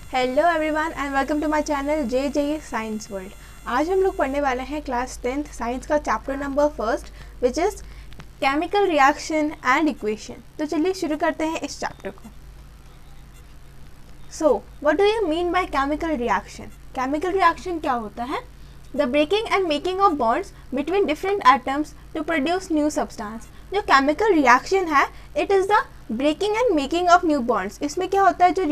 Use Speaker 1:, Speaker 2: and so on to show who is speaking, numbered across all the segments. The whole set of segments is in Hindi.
Speaker 1: Hello everyone and welcome to my channel J science world. आज हम लोग पढ़ने वाले हैं क्लास 10th साइंस का chapter number first which is chemical reaction and equation. तो चलिए शुरू करते हैं इस चैप्टर को। So what do you mean by chemical reaction? Chemical reaction क्या होता है? The breaking and making of bonds between different atoms to produce new substance. जो केमिकल रिएक्शन है it is the breaking and making of new bonds. इसमें क्या होता है, जो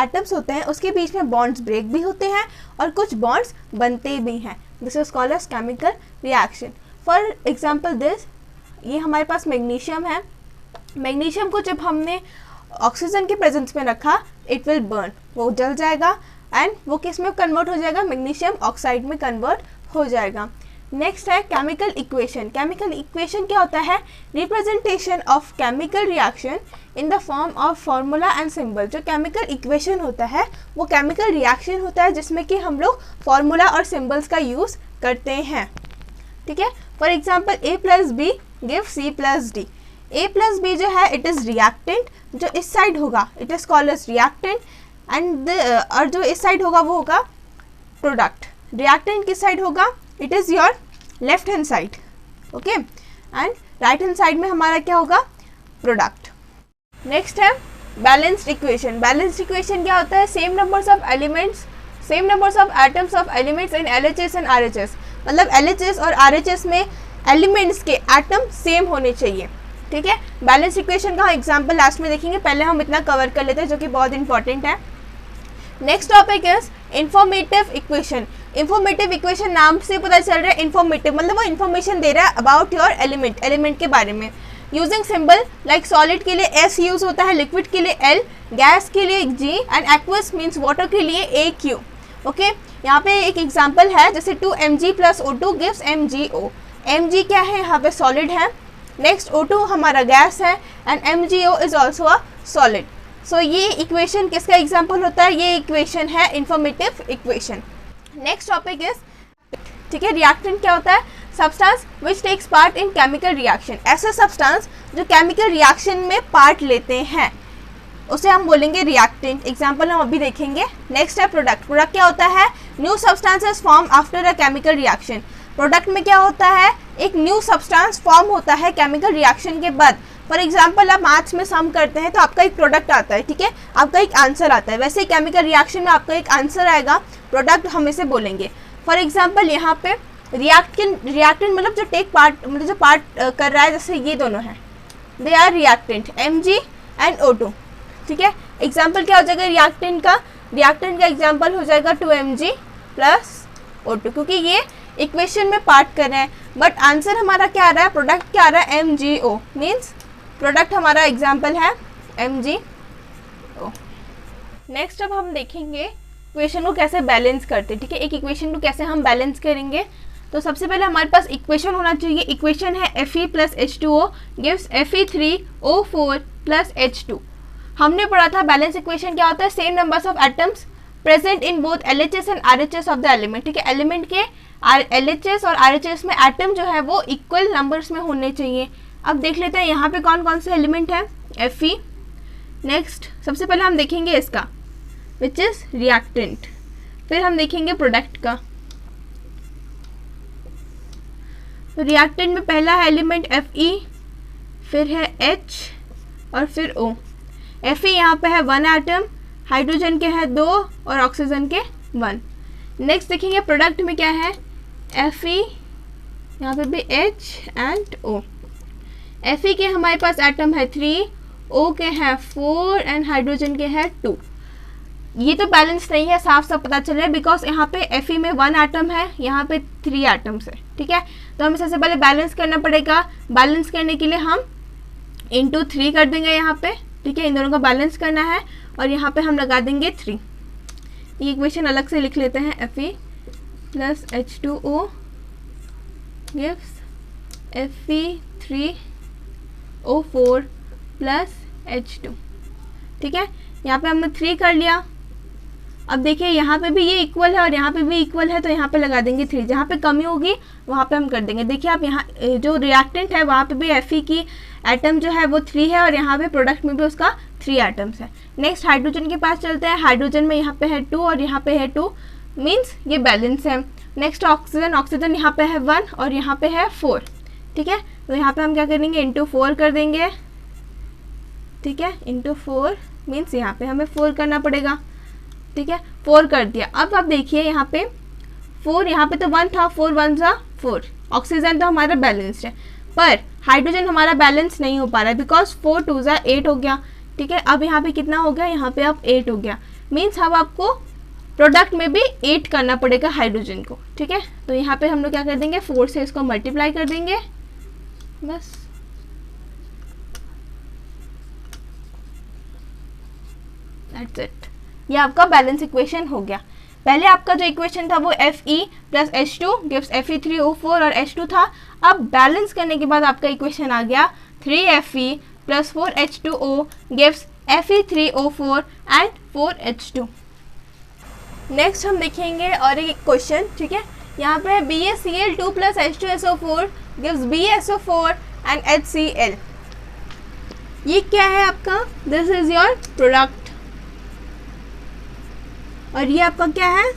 Speaker 1: एटम्स होते हैं उसके बीच में बॉन्ड्स ब्रेक भी होते हैं और कुछ बॉन्ड्स बनते भी हैं। This is called as chemical reaction. For example this, ये हमारे पास मैग्नीशियम है। मैग्नीशियम को जब हमने ऑक्सीजन के प्रेजेंस में रखा इट विल बर्न, वो जल जाएगा एंड वो किस में कन्वर्ट हो जाएगा? मैग्नीशियम ऑक्साइड में कन्वर्ट हो जाएगा। नेक्स्ट है केमिकल इक्वेशन। केमिकल इक्वेशन क्या होता है? Representation of chemical reaction in the form of formula and symbol. जो केमिकल इक्वेशन होता है वो केमिकल रिएक्शन होता है जिसमें कि हम लोग फार्मूला और सिंबल्स का यूज़ करते हैं। ठीक है, for example A plus B give C plus D. A plus B जो है इट इज़ रिएक्टेंट, जो इस साइड होगा it is called as reactant and और जो इस साइड होगा वो होगा प्रोडक्ट। रिएक्टेंट किस साइड होगा? It is your left hand side, okay, and right hand side में हमारा क्या होगा? प्रोडक्ट। नेक्स्ट है बैलेंस्ड इक्वेशन। बैलेंस्ड इक्वेशन क्या होता है? Same numbers of elements, same numbers of atoms of elements in LHS and RHS। मतलब LHS और RHS में एलिमेंट्स के एटम सेम होने चाहिए। ठीक है, बैलेंस इक्वेशन का एग्जाम्पल लास्ट में देखेंगे, पहले हम इतना कवर कर लेते हैं जो कि बहुत इंपॉर्टेंट है। Next topic is informative equation. Informative equation नाम से पता चल रहा है इंफॉर्मेटिव मतलब वो इन्फॉर्मेशन दे रहा है अबाउट योर एलिमेंट, एलिमेंट के बारे में। यूजिंग सिंबल लाइक सॉलिड के लिए S यूज होता है, लिक्विड के लिए L, गैस के लिए G and aqueous means water के लिए AQ। ओके, यहाँ पे एक एग्जाम्पल है जैसे 2mg + O2 gives MgO। mg क्या है? यहाँ पे सॉलिड है। नेक्स्ट O2 हमारा गैस है and MgO is also a solid. So ये इक्वेशन किसका एग्जाम्पल होता है? ये इक्वेशन है informative equation. Next topic is, ठीक है, रिएक्टेंट क्या होता है? Substance which takes part in chemical reaction. ऐसा सब्सटेंस जो केमिकल रिएक्शन में पार्ट लेते हैं उसे हम बोलेंगे रिएक्टेंट। एग्जाम्पल हम अभी देखेंगे। नेक्स्ट है प्रोडक्ट। प्रोडक्ट क्या होता है? New substances form after a chemical reaction. Product में क्या होता है? एक न्यू सब्सटेंस फॉर्म होता है केमिकल रिएक्शन के बाद। फॉर एग्जाम्पल आप मैथ्स में सम करते हैं तो आपका एक प्रोडक्ट आता है, ठीक है, आपका एक आंसर आता है। वैसे ही केमिकल रिएक्शन में आपका एक आंसर आएगा, प्रोडक्ट हम इसे बोलेंगे। फॉर एग्जाम्पल यहाँ पे रिएक्टेंट मतलब जो टेक पार्ट, मतलब जो पार्ट कर रहा है, जैसे ये दोनों हैं, they are reactant Mg and O2। ठीक है, एग्जाम्पल क्या हो जाएगा रिएक्टेंट का? रिएक्टेंट का एग्जाम्पल हो जाएगा 2mg + O2 क्योंकि ये इक्वेशन में पार्ट कर रहे हैं। बट आंसर हमारा क्या आ रहा है? प्रोडक्ट क्या आ रहा है? MgO मीन्स प्रोडक्ट हमारा एग्जाम्पल है MgO। नेक्स्ट अब हम देखेंगे इक्वेशन को कैसे बैलेंस करते हैं। ठीक है, एक इक्वेशन को कैसे हम बैलेंस करेंगे। तो सबसे पहले हमारे पास इक्वेशन होना चाहिए। इक्वेशन है Fe + H2O gives Fe3O4 + H2। हमने पढ़ा था बैलेंस इक्वेशन क्या होता है? Same numbers of atoms present in both LHS and RHS of the element. ठीक है, एलिमेंट के LHS और RHS में एटम जो है वो इक्वल नंबर्स में होने चाहिए। अब देख लेते हैं यहाँ पे कौन कौन से एलिमेंट है। Fe। नेक्स्ट सबसे पहले हम देखेंगे इसका विच इज रिएक्टेंट, फिर हम देखेंगे प्रोडक्ट का। तो रिएक्टेंट में पहला है एलिमेंट Fe, फिर है H और फिर O। Fe यहाँ पे है 1 एटम, हाइड्रोजन के हैं 2 और ऑक्सीजन के 1। नेक्स्ट देखेंगे प्रोडक्ट में क्या है? Fe, यहाँ पे भी H एंड O। Fe के हमारे पास एटम है 3, O के हैं 4 एंड हाइड्रोजन के हैं 2। ये तो बैलेंस नहीं है, साफ साफ पता चल रहा है बिकॉज यहाँ पे Fe में 1 एटम है, यहाँ पे 3 एटम्स है। ठीक है, तो हमें सबसे पहले बैलेंस करना पड़ेगा। बैलेंस करने के लिए हम इंटू 3 कर देंगे यहाँ पे। ठीक है, इन दोनों को बैलेंस करना है और यहाँ पे हम लगा देंगे 3। ये इक्वेशन अलग से लिख लेते हैं। Fe + H2O gives Fe3O4 + H2। ठीक है, यहाँ पे हमने 3 कर लिया। अब देखिए यहाँ पे भी ये इक्वल है और यहाँ पे भी इक्वल है, तो यहाँ पे लगा देंगे 3। जहाँ पे कमी होगी वहाँ पे हम कर देंगे। देखिए आप यहाँ जो रिएक्टेंट है वहाँ पे भी Fe की एटम जो है वो 3 है और यहाँ पे प्रोडक्ट में भी उसका 3 एटम्स है। नेक्स्ट हाइड्रोजन के पास चलते हैं। हाइड्रोजन में यहाँ पे है 2 और यहाँ पे है 2, मीन्स ये बैलेंस है। नेक्स्ट ऑक्सीजन, ऑक्सीजन यहाँ पे है 1 और यहाँ पे है 4, ठीक है। तो यहाँ पे हम क्या करेंगे, इंटू 4 कर देंगे, ठीक है। इंटू 4 मीन्स यहाँ पे हमें 4 करना पड़ेगा, ठीक है। 4 कर दिया। अब आप देखिए यहाँ पे 4, यहाँ पे तो 1 था, 4 1 सा 4। ऑक्सीजन तो हमारा बैलेंस्ड है, पर हाइड्रोजन हमारा बैलेंस नहीं हो पा रहा है, बिकॉज 4 2 सा 8 हो गया, ठीक है। अब यहाँ पे कितना हो गया, यहाँ पे अब 8 हो गया, मीन्स अब आपको प्रोडक्ट में भी 8 करना पड़ेगा हाइड्रोजन को, ठीक है। तो यहाँ पे हम लोग क्या कर देंगे, 4 से इसको मल्टीप्लाई कर देंगे, बस। दैट्स इट, ये आपका बैलेंस इक्वेशन हो गया। पहले आपका जो इक्वेशन था वो Fe plus H2 gives Fe3O4 और H2 था। अब बैलेंस करने के बाद आपका इक्वेशन आ गया 3Fe plus 4H2O gives Fe3O4 and 4H2। Next हम देखेंगे और एक क्वेश्चन, ठीक है। यहाँ पे BaCl2 plus H2SO4 gives BaSO4 and HCl। ये क्या है आपका, दिस इज योर प्रोडक्ट, और ये आपका क्या है,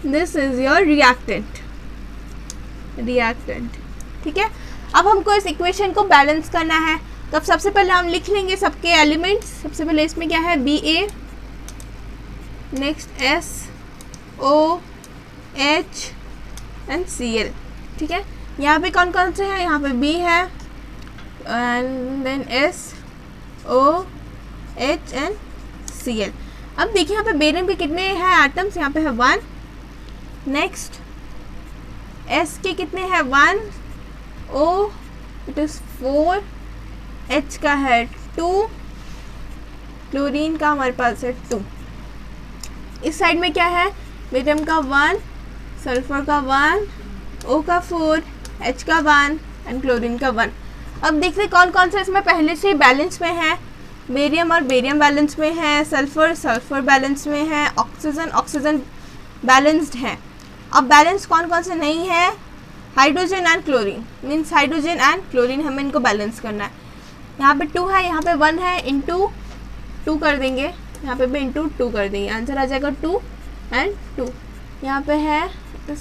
Speaker 1: दिस इज योर रिएक्टेंट, ठीक है। अब हमको इस इक्वेशन को बैलेंस करना है, तो अब सबसे पहले हम लिख लेंगे सबके एलिमेंट्स। सबसे पहले इसमें क्या है, Ba, next SO H and Cl, ठीक है। यहाँ पे कौन कौन से हैं, यहाँ पे B है and then SO H and Cl। अब देखिए यहाँ पे बेरियम के कितने हैं एटम्स, यहाँ पे है 1, नेक्स्ट S के कितने हैं 1, O इट इज़ 4, H का है 2, क्लोरीन का हमारे पास है 2। इस साइड में क्या है, बेरियम का 1, सल्फर का 1, O का 4, H का 1 एंड क्लोरीन का 1। अब देखते हैं कौन कौन सा इसमें पहले से बैलेंस में है। बेरियम और बेरियम बैलेंस में है, सल्फर बैलेंस में है, ऑक्सीजन बैलेंस्ड है। अब बैलेंस कौन कौन से नहीं है, hydrogen and chlorine, means hydrogen and chlorine हमें इनको बैलेंस करना है। यहाँ पे 2 है, यहाँ पे 1 है, इंटू 2 कर देंगे, यहाँ पे भी इंटू 2 कर देंगे, आंसर आ जाएगा 2 एंड 2। यहाँ पे है 2,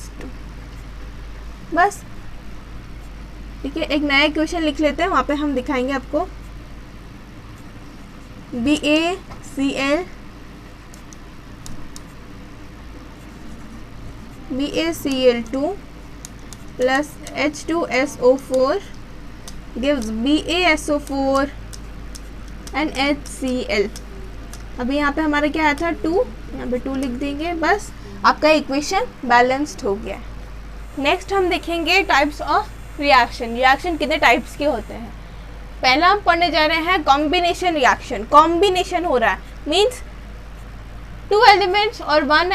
Speaker 1: बस, ठीक है। एक नया क्वेश्चन लिख लेते हैं, वहाँ पे हम दिखाएंगे आपको। BaCl2 plus H2SO4 gives BaSO4 and HCl। अभी यहाँ पे हमारा क्या आया था 2, यहाँ पे 2 लिख देंगे, बस आपका इक्वेशन बैलेंस्ड हो गया। नेक्स्ट हम देखेंगे टाइप्स ऑफ रिएक्शन कितने टाइप्स के होते हैं। पहला हम पढ़ने जा रहे हैं कॉम्बिनेशन रिएक्शन। कॉम्बिनेशन हो रहा है मीन्स 2 एलिमेंट्स और 1,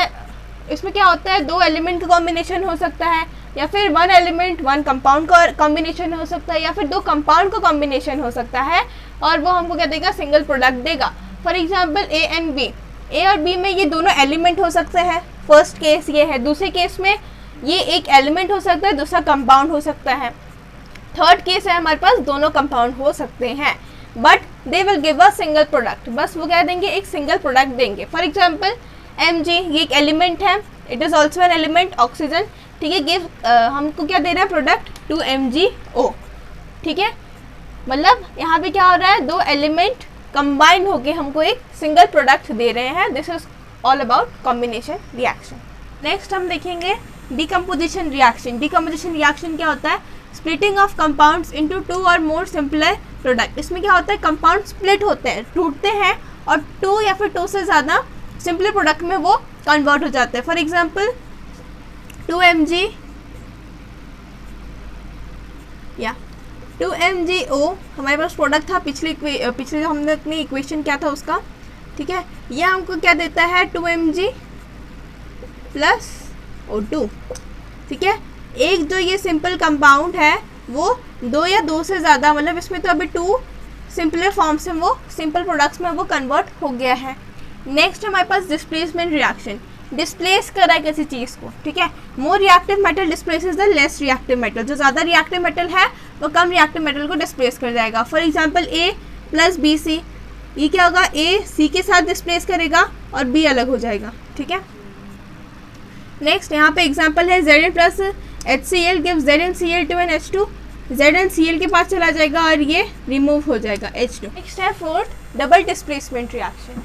Speaker 1: इसमें क्या होता है 2 एलिमेंट का कॉम्बिनेशन हो सकता है, या फिर 1 एलिमेंट 1 कंपाउंड का कॉम्बिनेशन हो सकता है, या फिर 2 कंपाउंड का कॉम्बिनेशन हो सकता है, और वो हमको क्या देगा, सिंगल प्रोडक्ट देगा। For example A and B, A और B में ये दोनों एलिमेंट हो सकते हैं, फर्स्ट केस ये है। दूसरे केस में ये एक एलिमेंट हो सकता है, दूसरा कंपाउंड हो सकता है। थर्ड केस है हमारे पास दोनों कंपाउंड हो सकते हैं, but they will give a single product, बस वो क्या देंगे, एक सिंगल प्रोडक्ट देंगे। फॉर एग्जाम्पल Mg, ये एक एलिमेंट है, it is also an element, oxygen, ठीक है। गिव हमको क्या दे रहा है, प्रोडक्ट 2MgO, ठीक है। मतलब यहाँ पे क्या हो रहा है, 2 एलिमेंट कंबाइन होके हमको एक सिंगल प्रोडक्ट दे रहे हैं। This is all about combination reaction. Next हम देखेंगे डिकम्पोजिशन रिएक्शन। डिकम्पोजिशन रिएक्शन क्या होता है, स्प्लिटिंग ऑफ कंपाउंड्स इनटू 2 और मोर सिंपलर प्रोडक्ट। इसमें क्या होता है, कंपाउंड स्प्लिट होते हैं, टूटते हैं, और 2 या फिर 2 से ज़्यादा सिंपलर प्रोडक्ट में वो कन्वर्ट हो जाते हैं। फॉर एग्जाम्पल 2Mg या 2MgO हमारे पास प्रोडक्ट था, पिछले हमने अपनी इक्वेशन क्या था उसका, ठीक है। यह हमको क्या देता है, 2Mg प्लस O2, ठीक है। एक जो ये सिंपल कंपाउंड है वो 2 या 2 से ज़्यादा, मतलब इसमें तो अभी 2 सिंपलर फॉर्म से वो सिंपल प्रोडक्ट्स में वो कन्वर्ट हो गया है। नेक्स्ट हमारे पास डिस्प्लेसमेंट रिएक्शन, डिस्प्लेस कर रहा है किसी चीज़ को, ठीक है। More reactive metal displaces the less reactive metal, जो ज़्यादा रिएक्टिव मेटल है वो कम रिएक्टिव मेटल को डिस्प्लेस कर जाएगा। For example A plus BC, ये क्या होगा, ए सी के साथ डिस्प्लेस करेगा और बी अलग हो जाएगा, ठीक है। नेक्स्ट यहाँ पे एग्जांपल है Zn plus HCl gives ZnCl2 ZnCl के पास चला जाएगा और ये रिमूव हो जाएगा H2। नेक्स्ट है fourth double displacement reaction.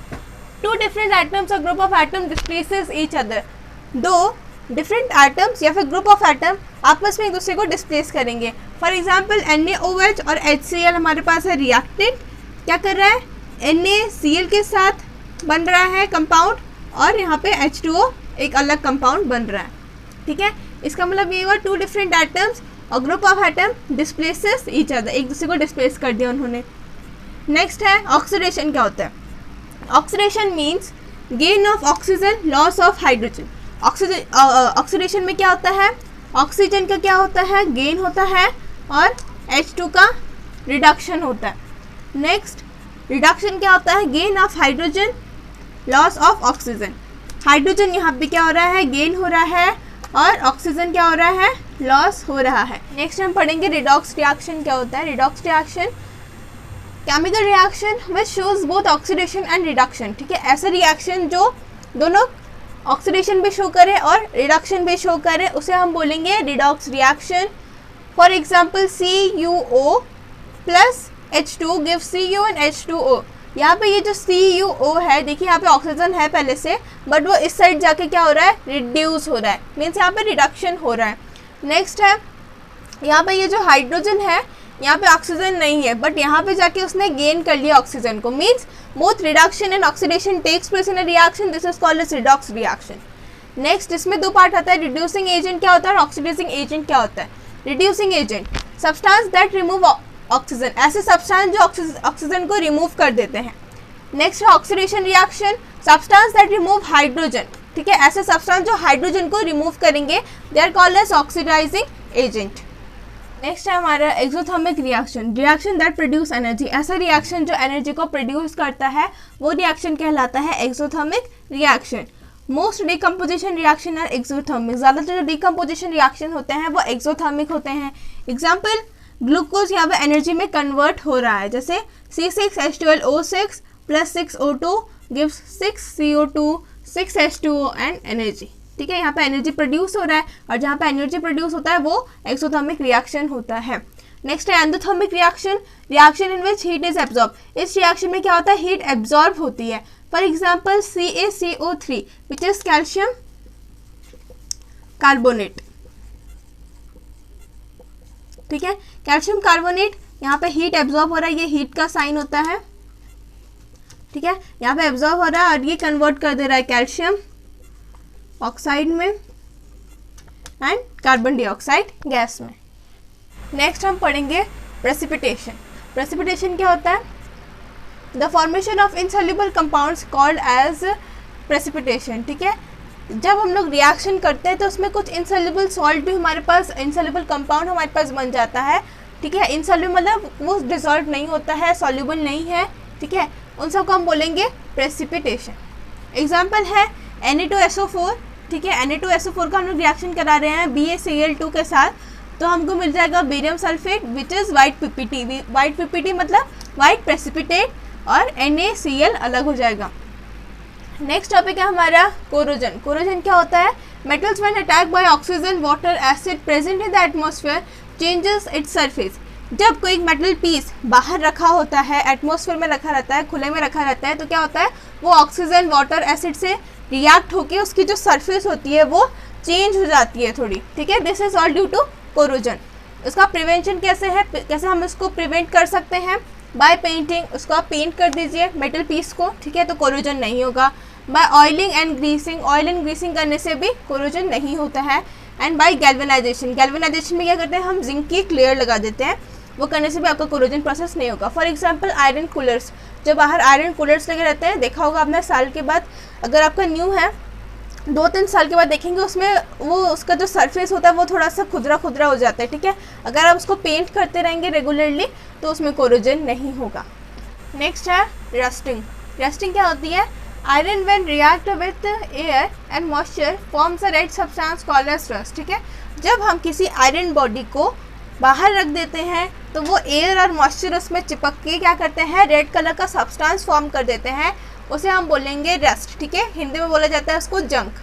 Speaker 1: Two different atoms or group of atom displaces each other. दो डिफरेंट एटम्स या फिर ग्रुप ऑफ एटम आपस में एक दूसरे को डिस्प्लेस करेंगे। फॉर एग्जांपल NaOH और HCl हमारे पास है रिएक्टेंट, क्या कर रहा है, NaCl के साथ बन रहा है कंपाउंड और यहाँ पे H2O एक अलग कंपाउंड बन रहा है, ठीक है। इसका मतलब ये हुआ to different atoms or group of atom displaces each other, एक दूसरे को डिस्प्लेस कर दिया उन्होंने। नेक्स्ट है ऑक्सीडेशन। क्या होता है, oxidation means gain of oxygen, loss of hydrogen. Oxidation में क्या होता है, ऑक्सीजन का क्या होता है, गेन होता है और H2 का रिडक्शन होता है। नेक्स्ट रिडक्शन क्या होता है, gain of hydrogen, loss of oxygen. Hydrogen यहाँ पे क्या हो रहा है, गेन हो रहा है और ऑक्सीजन क्या हो रहा है, लॉस हो रहा है। नेक्स्ट हम पढ़ेंगे रिडॉक्स रिएक्शन क्या होता है। Redox reaction chemical reaction which shows both oxidation and reduction, ठीक है। ऐसा रिएक्शन जो दोनों ऑक्सीडेशन भी शो करे और रिडक्शन भी शो करे उसे हम बोलेंगे redox reaction. For example CuO plus H2 give Cu and H2O। यहाँ पे ये जो CuO है, देखिए यहाँ पे ऑक्सीजन है पहले से, बट वो इस साइड जाके क्या हो रहा है, रिड्यूस हो रहा है, मीन्स यहाँ पे रिडक्शन हो रहा है। नेक्स्ट है यहाँ पे ये जो हाइड्रोजन है, यहाँ पे ऑक्सीजन नहीं है बट यहाँ पे जाके उसने गेन कर लिया ऑक्सीजन को, means both reduction and oxidation takes place in a reaction, this is called as redox reaction. Next इसमें दो पार्ट आता है, रिड्यूसिंग एजेंट क्या होता है और ऑक्सीडाइजिंग एजेंट क्या होता है। Reducing agent substance that remove oxygen, ऐसे सब्सटेंस जो ऑक्सीजन को रिमूव कर देते हैं। नेक्स्ट है oxidation reaction, substance that remove hydrogen, ठीक है, ऐसे सब्सटेंस जो हाइड्रोजन को रिमूव करेंगे, they are called as oxidizing agent. Next है हमारा exothermic reaction, reaction that produce energy, ऐसा रिएक्शन जो एनर्जी को प्रोड्यूस करता है वो रिएक्शन कहलाता है exothermic reaction. Most decomposition reaction are exothermic, ज़्यादातर जो डिकम्पोजिशन रिएक्शन होते हैं वो एक्सोथर्मिक होते हैं। एग्जाम्पल ग्लूकोज यहाँ पे एनर्जी में कन्वर्ट हो रहा है, जैसे C6H12O6 plus 6O2 gives 6CO2 6H2O and energy, ठीक है। यहाँ पे एनर्जी प्रोड्यूस हो रहा है और जहाँ पे एनर्जी प्रोड्यूस होता है वो एक्सोथर्मिक रिएक्शन होता है। नेक्स्ट है endothermic reaction, reaction in which heat is absorb, इस रिएक्शन में क्या होता है, हीट एब्जॉर्ब होती है। For example CaCO3 which is calcium carbonate, ठीक है, कैल्शियम कार्बोनेट, यहाँ पे हीट एब्जॉर्ब हो रहा है, ये हीट का साइन होता है, ठीक है। यहाँ पे एब्जॉर्ब हो रहा है और ये कन्वर्ट कर दे रहा है कैल्शियम ऑक्साइड में एंड कार्बन डाइऑक्साइड गैस में। नेक्स्ट हम पढ़ेंगे प्रेसिपिटेशन। प्रेसिपिटेशन क्या होता है, the formation of insoluble compounds called as precipitation, ठीक है। जब हम लोग रिएक्शन करते हैं तो उसमें कुछ इनसॉल्युबल सॉल्ट भी हमारे पास, इनसॉल्युबल कंपाउंड हमारे पास बन जाता है, ठीक है। इनसॉल्युबल मतलब वो डिसॉल्व नहीं होता है, सॉल्युबल नहीं है, ठीक है, उन सबको हम बोलेंगे प्रेसिपिटेशन। एग्जाम्पल है Na2SO4, ठीक है, Na2SO4 का हम लोग रिएक्शन करा रहे हैं BaCl2 के साथ, तो हमको मिल जाएगा barium sulphate which is white PPT, white PPT मतलब वाइट प्रेसिपिटेट और NaCl अलग हो जाएगा। नेक्स्ट टॉपिक है हमारा कोरोजन। कोरोजन क्या होता है, metals when attack by oxygen water acid present in the atmosphere changes its surface. जब कोई मेटल पीस बाहर रखा होता है, एटमॉस्फेयर में रखा रहता है, खुले में रखा रहता है, तो क्या होता है, वो ऑक्सीजन वाटर एसिड से रिएक्ट होकर उसकी जो सरफेस होती है वो चेंज हो जाती है थोड़ी, ठीक है। This is all due to corrosion. उसका प्रिवेंशन कैसे है, कैसे हम इसको प्रिवेंट कर सकते हैं, बाय पेंटिंग, उसको आप पेंट कर दीजिए मेटल पीस को, ठीक है, तो कोरोजन नहीं होगा। By oiling and greasing, oil and greasing करने से भी कोरोजन नहीं होता है। एंड बाय गैल्वेनाइजेशन, गैल्वेनाइजेशन में क्या करते हैं, हम जिंक की क्लियर लगा देते हैं, वो करने से भी आपका कोरोजन प्रोसेस नहीं होगा। फॉर एग्जांपल आयरन कूलर्स, जो बाहर आयरन कूलर्स लगे रहते हैं, देखा होगा आपने, साल के बाद अगर आपका न्यू है 2-3 साल के बाद देखेंगे उसमें वो उसका जो सरफेस होता है वो थोड़ा सा खुदरा खुदरा हो जाता है, ठीक है। अगर आप उसको पेंट करते रहेंगे रेगुलरली तो उसमें कोरोजन नहीं होगा। नेक्स्ट है रस्टिंग। रस्टिंग क्या होती है, iron when react with air and moisture forms a red substance called as rust, ठीक है। जब हम किसी आयरन बॉडी को बाहर रख देते हैं तो वो एयर और मॉइस्चर उसमें चिपक के क्या करते हैं, रेड कलर का सब्सटेंस फॉर्म कर देते हैं, उसे हम बोलेंगे रस्ट, ठीक है। हिंदी में बोला जाता है उसको जंक।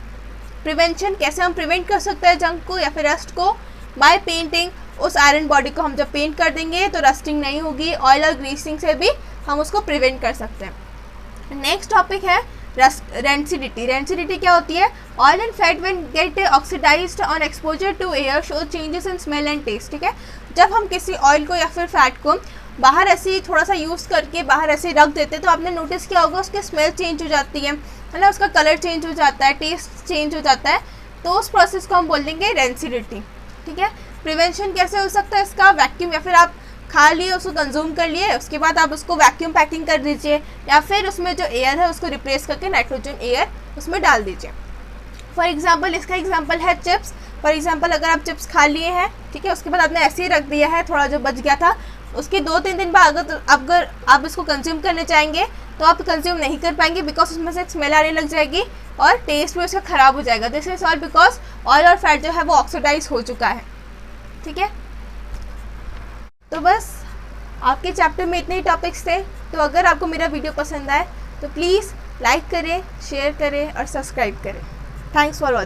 Speaker 1: प्रिवेंशन, कैसे हम प्रिवेंट कर सकते हैं जंक को या फिर रस्ट को, बाय पेंटिंग। उस आयरन बॉडी को हम जब पेंट कर देंगे तो रस्टिंग नहीं होगी, ऑयल और ग्रीसिंग से भी हम उसको प्रिवेंट कर सकते हैं। नेक्स्ट टॉपिक है रेंसिडिटी। रेंसिडिटी क्या होती है, oil and fat when get oxidized on exposure to air show changes in smell and taste, ठीक है। जब हम किसी ऑयल को या फिर फैट को बाहर ऐसे ही थोड़ा सा यूज़ करके बाहर ऐसे रख देते तो आपने नोटिस किया होगा उसकी स्मेल चेंज हो जाती है ना, उसका कलर चेंज हो जाता है, टेस्ट चेंज हो जाता है, तो उस प्रोसेस को हम बोल देंगे रेंसिडिटी, ठीक है। प्रिवेंशन कैसे हो सकता है इसका, वैक्यूम, या फिर आप खा लिए उसको कंज्यूम कर लिए, उसके बाद आप उसको वैक्यूम पैकिंग कर दीजिए, या फिर उसमें जो एयर है उसको रिप्लेस करके नाइट्रोजन एयर उसमें डाल दीजिए। फॉर एग्जांपल, इसका एग्जांपल है चिप्स। फॉर एग्जांपल, अगर आप चिप्स खा लिए हैं, ठीक है, उसके बाद आपने ऐसे ही रख दिया है, थोड़ा जो बच गया था, उसके 2-3 दिन बाद अगर आप इसको कंज्यूम करने चाहेंगे तो आप कंज्यूम नहीं कर पाएंगे, बिकॉज उसमें से स्मेल आने लग जाएगी और टेस्ट भी उसका ख़राब हो जाएगा। This is all because oil और फैट जो है वो ऑक्सीडाइज हो चुका है, ठीक है। तो बस आपके चैप्टर में इतने ही टॉपिक्स थे। तो अगर आपको मेरा वीडियो पसंद आए तो प्लीज़ लाइक करें, शेयर करें और सब्सक्राइब करें। Thanks for watching.